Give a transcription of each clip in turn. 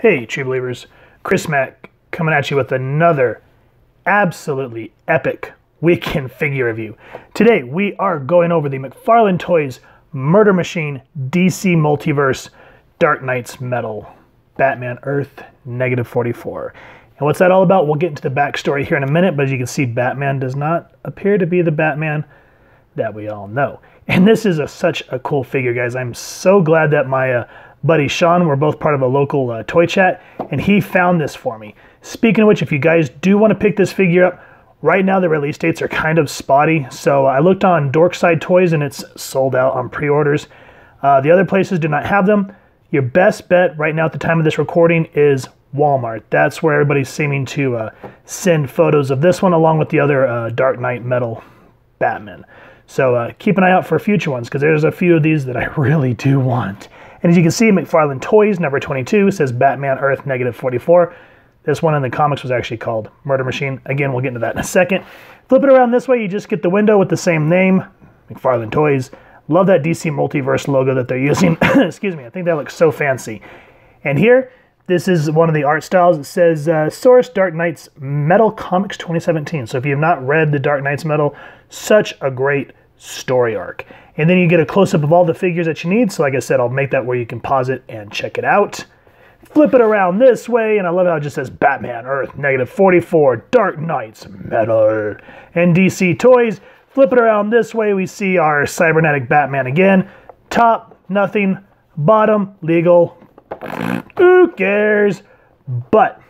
Hey, True Believers, Chris Mack coming at you with another absolutely epic weekend figure review. Today, we are going over the McFarlane Toys Murder Machine DC Multiverse Dark Knights Metal Batman Earth -44. And what's that all about? We'll get into the backstory here in a minute, but as you can see, Batman does not appear to be the Batman that we all know. And this is such a cool figure, guys. I'm so glad that my buddy Sean, we're both part of a local toy chat, and he found this for me. Speaking of which, if you guys do want to pick this figure up, right now the release dates are kind of spotty, so I looked on Dorkside Toys and it's sold out on pre-orders. The other places do not have them. Your best bet right now at the time of this recording is Walmart. That's where everybody's seeming to send photos of this one along with the other Dark Knight Metal Batman. So keep an eye out for future ones because there's a few of these that I really do want. And as you can see, McFarlane Toys number 22 says Batman Earth -44. This one in the comics was actually called Murder Machine. Again, we'll get into that in a second. Flip it around this way, you just get the window with the same name, McFarlane Toys. Love that DC Multiverse logo that they're using. Excuse me, I think that looks so fancy. And here, this is one of the art styles. It says Source Dark Knights Metal Comics 2017. So if you have not read the Dark Knights Metal, such a great story arc. And then you get a close-up of all the figures that you need. So like I said, I'll make that where you can pause it and check it out. Flip it around this way, and I love how it just says Batman Earth -44 Dark Knights Metal. And DC Toys, flip it around this way, we see our cybernetic Batman again. Top, nothing. Bottom, legal. Who cares? But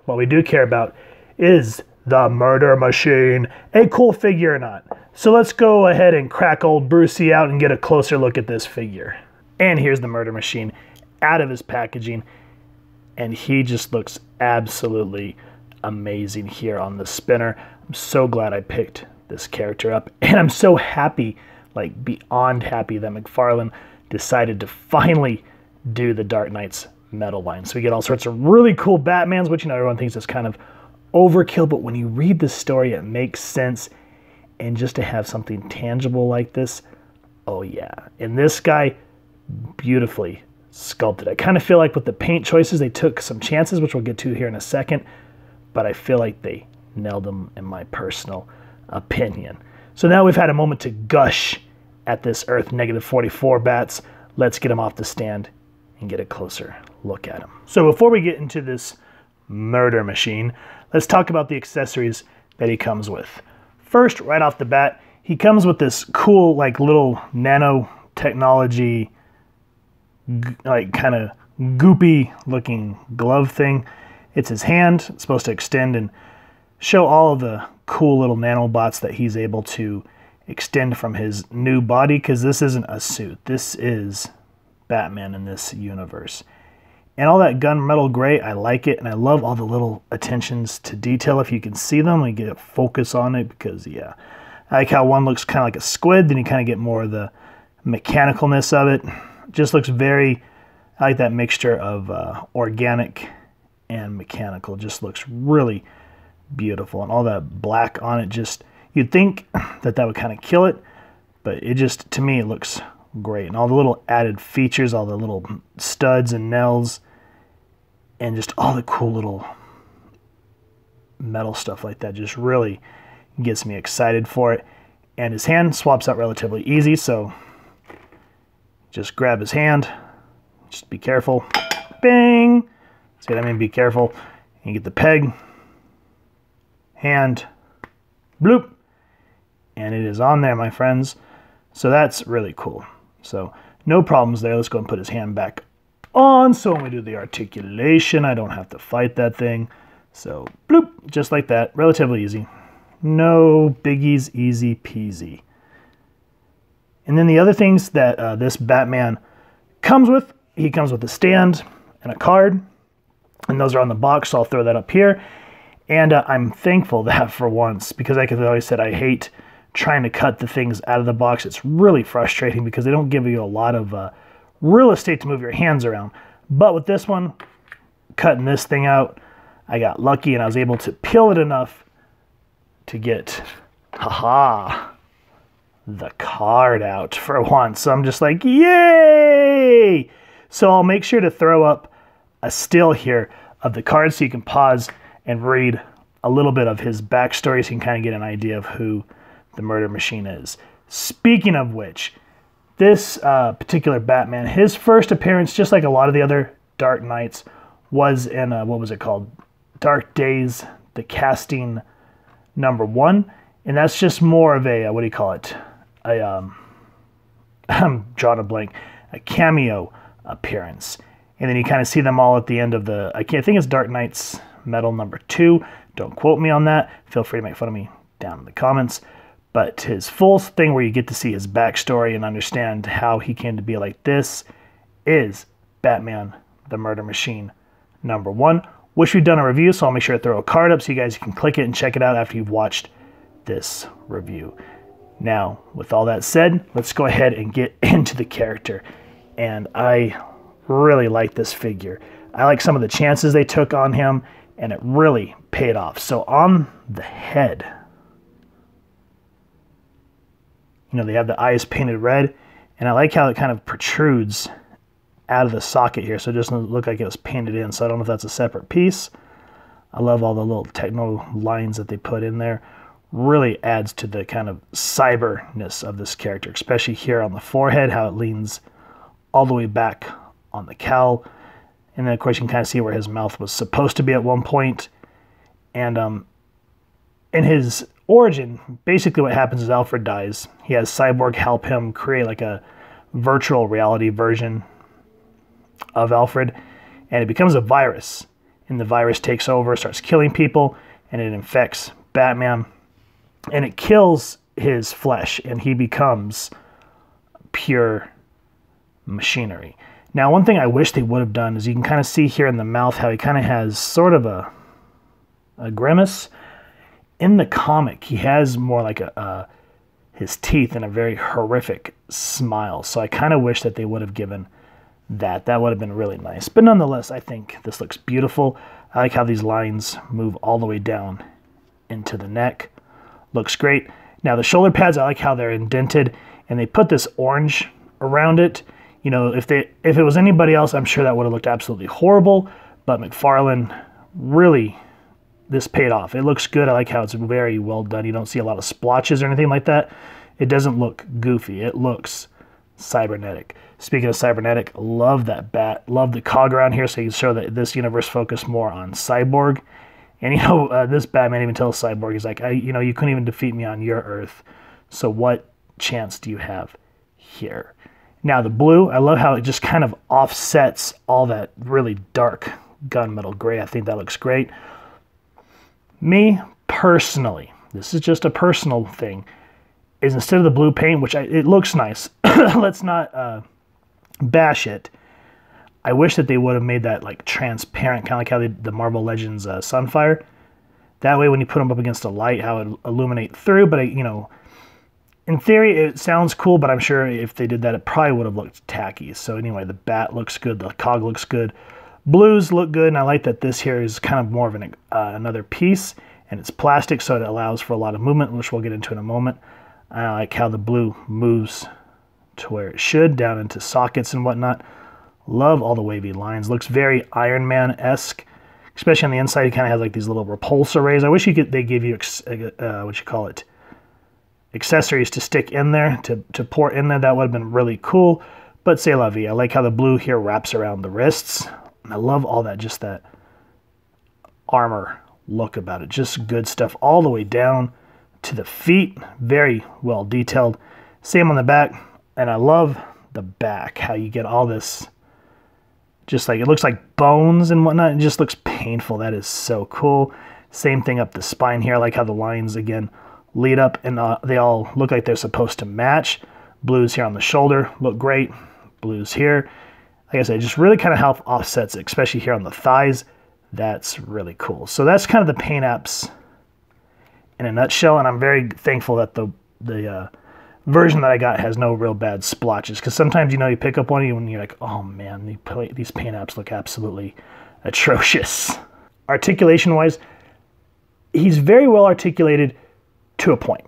what we do care about is the Murder Machine. A cool figure or not. So let's go ahead and crack old Brucey out and get a closer look at this figure. And here's the Murder Machine out of his packaging. And he just looks absolutely amazing here on the spinner. I'm so glad I picked this character up. And I'm so happy, like beyond happy, that McFarlane decided to finally do the Dark Knights Metal line. So we get all sorts of really cool Batmans, which, you know, everyone thinks is kind of overkill. But when you read the story, it makes sense. And just to have something tangible like this, oh yeah. And this guy, beautifully sculpted. I kind of feel like with the paint choices, they took some chances, which we'll get to here in a second, but I feel like they nailed them in my personal opinion. So now we've had a moment to gush at this Earth -44 bats. Let's get him off the stand and get a closer look at him. So before we get into this Murder Machine, let's talk about the accessories that he comes with. First, right off the bat, he comes with this cool, like, little nanotechnology, like, kind of goopy looking glove thing. It's his hand. It's supposed to extend and show all of the cool little nanobots that he's able to extend from his new body, because this isn't a suit. This is Batman in this universe. And all that gunmetal gray, I like it, and I love all the little attentions to detail. If you can see them, we get a focus on it, because, yeah. I like how one looks kind of like a squid, then you kind of get more of the mechanicalness of it. Just looks very, I like that mixture of organic and mechanical. Just looks really beautiful. And all that black on it, just, you'd think that that would kind of kill it, but it just, to me, it looks great. And all the little added features, all the little studs and nails, and just all the cool little metal stuff like that just really gets me excited for it. And his hand swaps out relatively easy, so just grab his hand, just be careful, bang, see what I mean, be careful, and you get the peg, hand, bloop, and it is on there, my friends. So that's really cool. So no problems there. Let's go and put his hand back on, so when we do the articulation, I don't have to fight that thing. So bloop, just like that, relatively easy. No biggies, easy peasy. And then the other things that this Batman comes with, he comes with a stand and a card, and those are on the box, so I'll throw that up here. And I'm thankful that for once, because like I always said, I hate trying to cut the things out of the box. It's really frustrating because they don't give you a lot of real estate to move your hands around. But with this one, cutting this thing out, I got lucky and I was able to peel it enough to get, haha, the card out for once. So I'm just like, yay! So I'll make sure to throw up a still here of the card so you can pause and read a little bit of his backstory so you can kind of get an idea of who the Murder Machine is. Speaking of which, this particular Batman, his first appearance, just like a lot of the other Dark Knights, was in, what was it called? Dark Days, the casting #1. And that's just more of a, what do you call it? I'm drawing a blank. A cameo appearance. And then you kind of see them all at the end of the, I think it's Dark Knights Metal #2. Don't quote me on that. Feel free to make fun of me down in the comments. But his full thing where you get to see his backstory and understand how he came to be like this is Batman the Murder Machine #1. Wish we'd done a review, so I'll make sure to throw a card up so you guys can click it and check it out after you've watched this review. Now, with all that said, let's go ahead and get into the character. And I really like this figure. I like some of the chances they took on him, and it really paid off. So on the head, you know, they have the eyes painted red, and I like how it kind of protrudes out of the socket here, so it doesn't look like it was painted in, so I don't know if that's a separate piece. I love all the little techno lines that they put in there. Really adds to the kind of cyberness of this character, especially here on the forehead, how it leans all the way back on the cowl. And then, of course, you can kind of see where his mouth was supposed to be at one point. And in his origin, basically what happens is Alfred dies. He has Cyborg help him create like a virtual reality version of Alfred, and it becomes a virus. And the virus takes over, starts killing people, and it infects Batman. And it kills his flesh, and he becomes pure machinery. Now, one thing I wish they would have done is you can kind of see here in the mouth how he kind of has sort of a grimace. In the comic, he has more like his teeth and a very horrific smile. So I kind of wish that they would have given that. That would have been really nice. But nonetheless, I think this looks beautiful. I like how these lines move all the way down into the neck. Looks great. Now the shoulder pads, I like how they're indented, and they put this orange around it. You know, if it was anybody else, I'm sure that would have looked absolutely horrible, but McFarlane really, this paid off. It looks good. I like how it's very well done. You don't see a lot of splotches or anything like that. It doesn't look goofy. It looks cybernetic. Speaking of cybernetic, love that bat. Love the cog around here, so you can show that this universe focused more on Cyborg. And, you know, this Batman even tells Cyborg, he's like, you know, you couldn't even defeat me on your Earth. So what chance do you have here? Now, the blue, I love how it just kind of offsets all that really dark gunmetal gray. I think that looks great. Me, personally, this is just a personal thing, is instead of the blue paint, which it looks nice, let's not bash it. I wish that they would have made that like transparent, kind of like how the Marvel Legends Sunfire. That way when you put them up against a light, how it illuminate through. But, you know, in theory, it sounds cool, but I'm sure if they did that, it probably would have looked tacky. So anyway, the bat looks good. The cog looks good. Blues look good, and I like that this here is kind of more of another piece, and it's plastic, so it allows for a lot of movement, which we'll get into in a moment. I like how the blue moves to where it should, down into sockets and whatnot. Love all the wavy lines. Looks very Iron Man-esque, especially on the inside. He kind of has like these little repulsor rays. I wish they gave you accessories to stick in there, to pour in there. That would have been really cool. But c'est la vie. I like how the blue here wraps around the wrists. And I love all that, just that armor look about it. Just good stuff all the way down to the feet. Very well detailed. Same on the back. And I love the back, how you get all this, just like, it looks like bones and whatnot. It just looks painful. That is so cool. Same thing up the spine here. I like how the lines, again, lead up, and they all look like they're supposed to match. Blues here on the shoulder look great. Blues here. Like I said, just really kind of help offsets it, especially here on the thighs. That's really cool. So that's kind of the paint apps in a nutshell, and I'm very thankful that the version that I got has no real bad splotches, because sometimes, you know, you pick up one and you're like, oh man, these paint apps look absolutely atrocious. Articulation-wise, he's very well articulated to a point.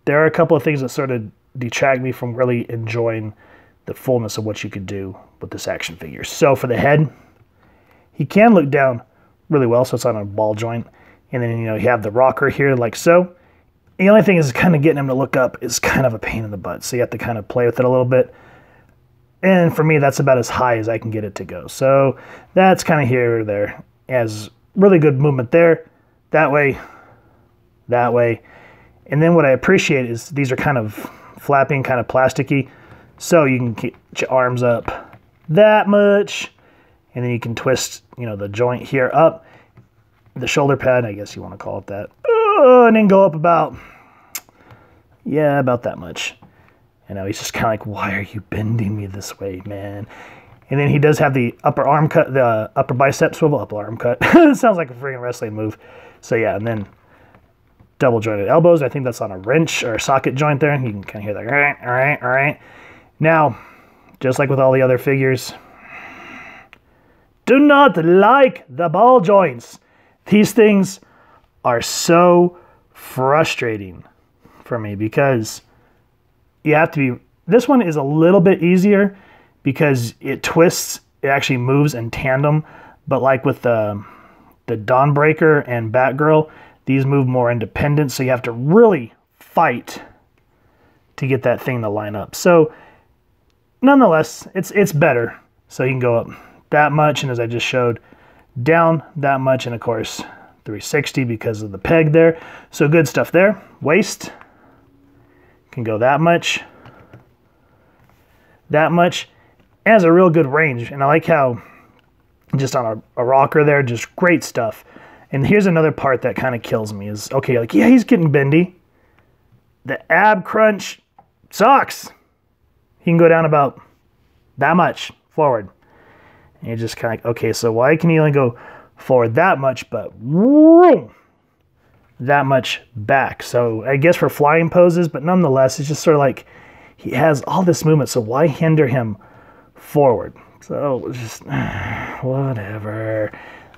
There are a couple of things that sort of detract me from really enjoying the fullness of what you could do with this action figure. So for the head, He can look down really well, so it's on a ball joint. And then, you know, you have the rocker here like so. The only thing is kind of getting him to look up is kind of a pain in the butt. So you have to kind of play with it a little bit. And for me, that's about as high as I can get it to go. So that's kind of here or there. It has really good movement there. That way. And then what I appreciate is these are kind of flapping, kind of plasticky. So you can get your arms up that much. And then you can twist, you know, the joint here up. The shoulder pad, I guess you want to call it that. And then go up about that much. You know, he's just kind of like, why are you bending me this way, man? And then he does have the upper arm cut, the upper bicep swivel, upper arm cut. It sounds like a freaking wrestling move. So yeah, and then double jointed elbows. I think that's on a wrench or a socket joint there. You can kind of hear that, all right. Now, just like with all the other figures, do not like the ball joints. These things are so frustrating for me because you have to be, this one is a little bit easier because it twists, it actually moves in tandem, but like with the Dawnbreaker and Batgirl, these move more independent, so you have to really fight to get that thing to line up. So nonetheless, it's better. So you can go up that much, and as I just showed, down that much, and of course 360 because of the peg there. So good stuff there. Waist can go that much, has a real good range, and I like how just on a rocker there, just great stuff. And here's another part that kind of kills me is, okay, like, yeah, he's getting bendy. The ab crunch sucks. He can go down about that much forward. And you're just kind of like, okay, so why can he only go forward that much, but whoa, that much back? So I guess for flying poses, but nonetheless, it's just sort of like he has all this movement, so why hinder him forward? So just whatever.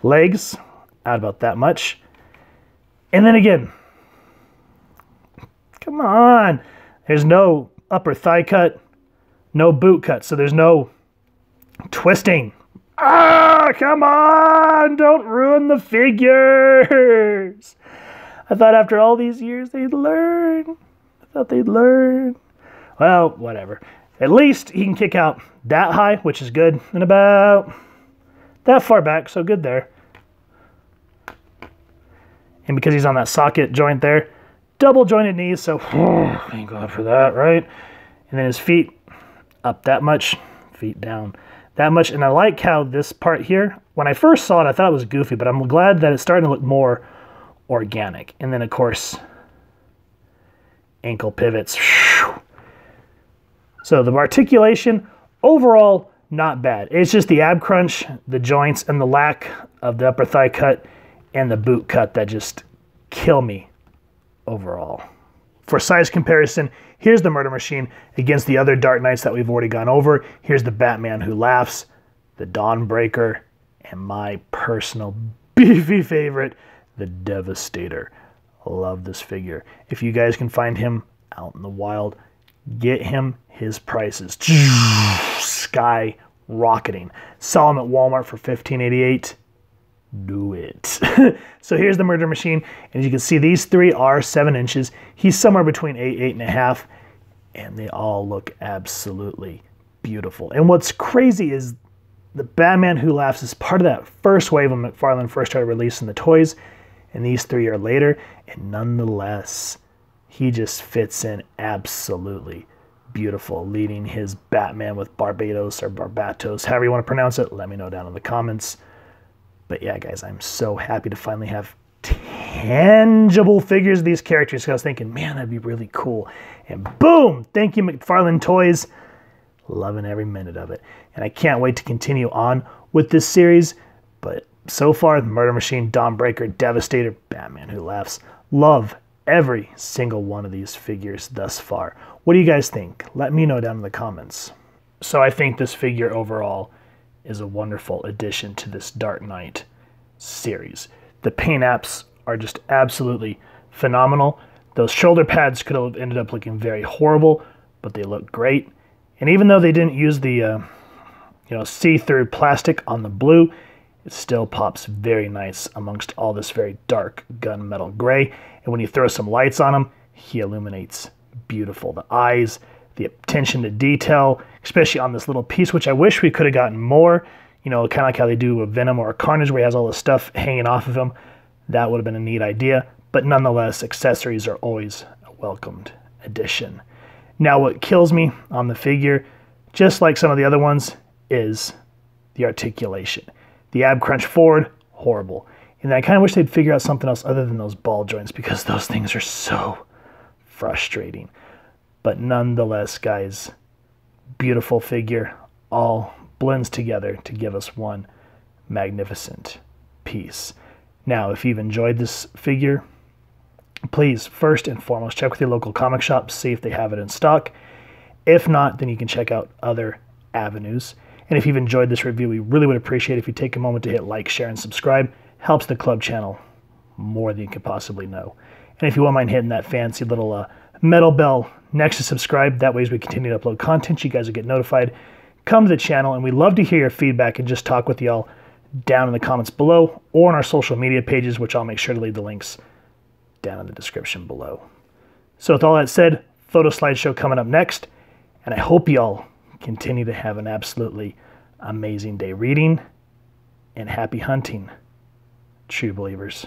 Legs out about that much. And then again, come on. There's no upper thigh cut, no boot cut, so there's no twisting. Ah, come on, don't ruin the figures. I thought after all these years they'd learn. I thought they'd learn. Well, whatever. At least he can kick out that high, which is good, and about that far back, so good there. And because he's on that socket joint there, double jointed knees, so thank God for that, right? And then his feet up that much, feet down that much. And I like how this part here, when I first saw it, I thought it was goofy, but I'm glad that it's starting to look more organic. And then, of course, ankle pivots. So the articulation, overall, not bad. It's just the ab crunch, the joints, and the lack of the upper thigh cut and the boot cut that just kill me overall. For size comparison, here's the Murder Machine against the other Dark Knights that we've already gone over. Here's the Batman Who Laughs, the Dawnbreaker, and my personal beefy favorite, the Devastator. I love this figure. If you guys can find him out in the wild, get him. His prices skyrocketing. Saw him at Walmart for $15.88. Do it. So here's the Murder Machine, and as you can see, these three are 7 inches. He's somewhere between 8.5, and they all look absolutely beautiful. And what's crazy is the Batman Who Laughs is part of that first wave when McFarlane first started releasing the toys, and these 3 are later, and nonetheless, he just fits in absolutely beautiful, leading his Batman with Barbados or Barbatos, however you want to pronounce it. Let me know down in the comments. But yeah, guys, I'm so happy to finally have tangible figures of these characters. So I was thinking, man, that'd be really cool. And boom, thank you, McFarlane Toys. Loving every minute of it. And I can't wait to continue on with this series. But so far, the Murder Machine, Dawnbreaker, Devastator, Batman Who Laughs. Love every single one of these figures thus far. What do you guys think? Let me know down in the comments. So I think this figure overall is a wonderful addition to this Dark Knight series. The paint apps are just absolutely phenomenal. Those shoulder pads could have ended up looking very horrible, but they look great. And even though they didn't use the see-through plastic on the blue, it still pops very nice amongst all this very dark gunmetal gray. And when you throw some lights on him, he illuminates beautiful. The eyes, the attention to detail, especially on this little piece, which I wish we could have gotten more, you know, kind of like how they do with Venom or Carnage, where he has all the stuff hanging off of him. That would have been a neat idea. But nonetheless, accessories are always a welcomed addition. Now, what kills me on the figure, just like some of the other ones, is the articulation. The ab crunch forward, horrible. And I kind of wish they'd figure out something else other than those ball joints, because those things are so frustrating. But nonetheless, guys, beautiful figure, all blends together to give us one magnificent piece. Now, if you've enjoyed this figure, please, first and foremost, check with your local comic shop, see if they have it in stock. If not, then you can check out other avenues. And if you've enjoyed this review, we really would appreciate it if you take a moment to hit like, share, and subscribe. Helps the club channel more than you could possibly know. And if you won't mind hitting that fancy little metal bell next to subscribe, that way as we continue to upload content, you guys will get notified. Come to the channel, and we'd love to hear your feedback and just talk with y'all down in the comments below or on our social media pages, which I'll make sure to leave the links down in the description below. So with all that said, photo slideshow coming up next, and I hope y'all continue to have an absolutely amazing day reading, and happy hunting, true believers.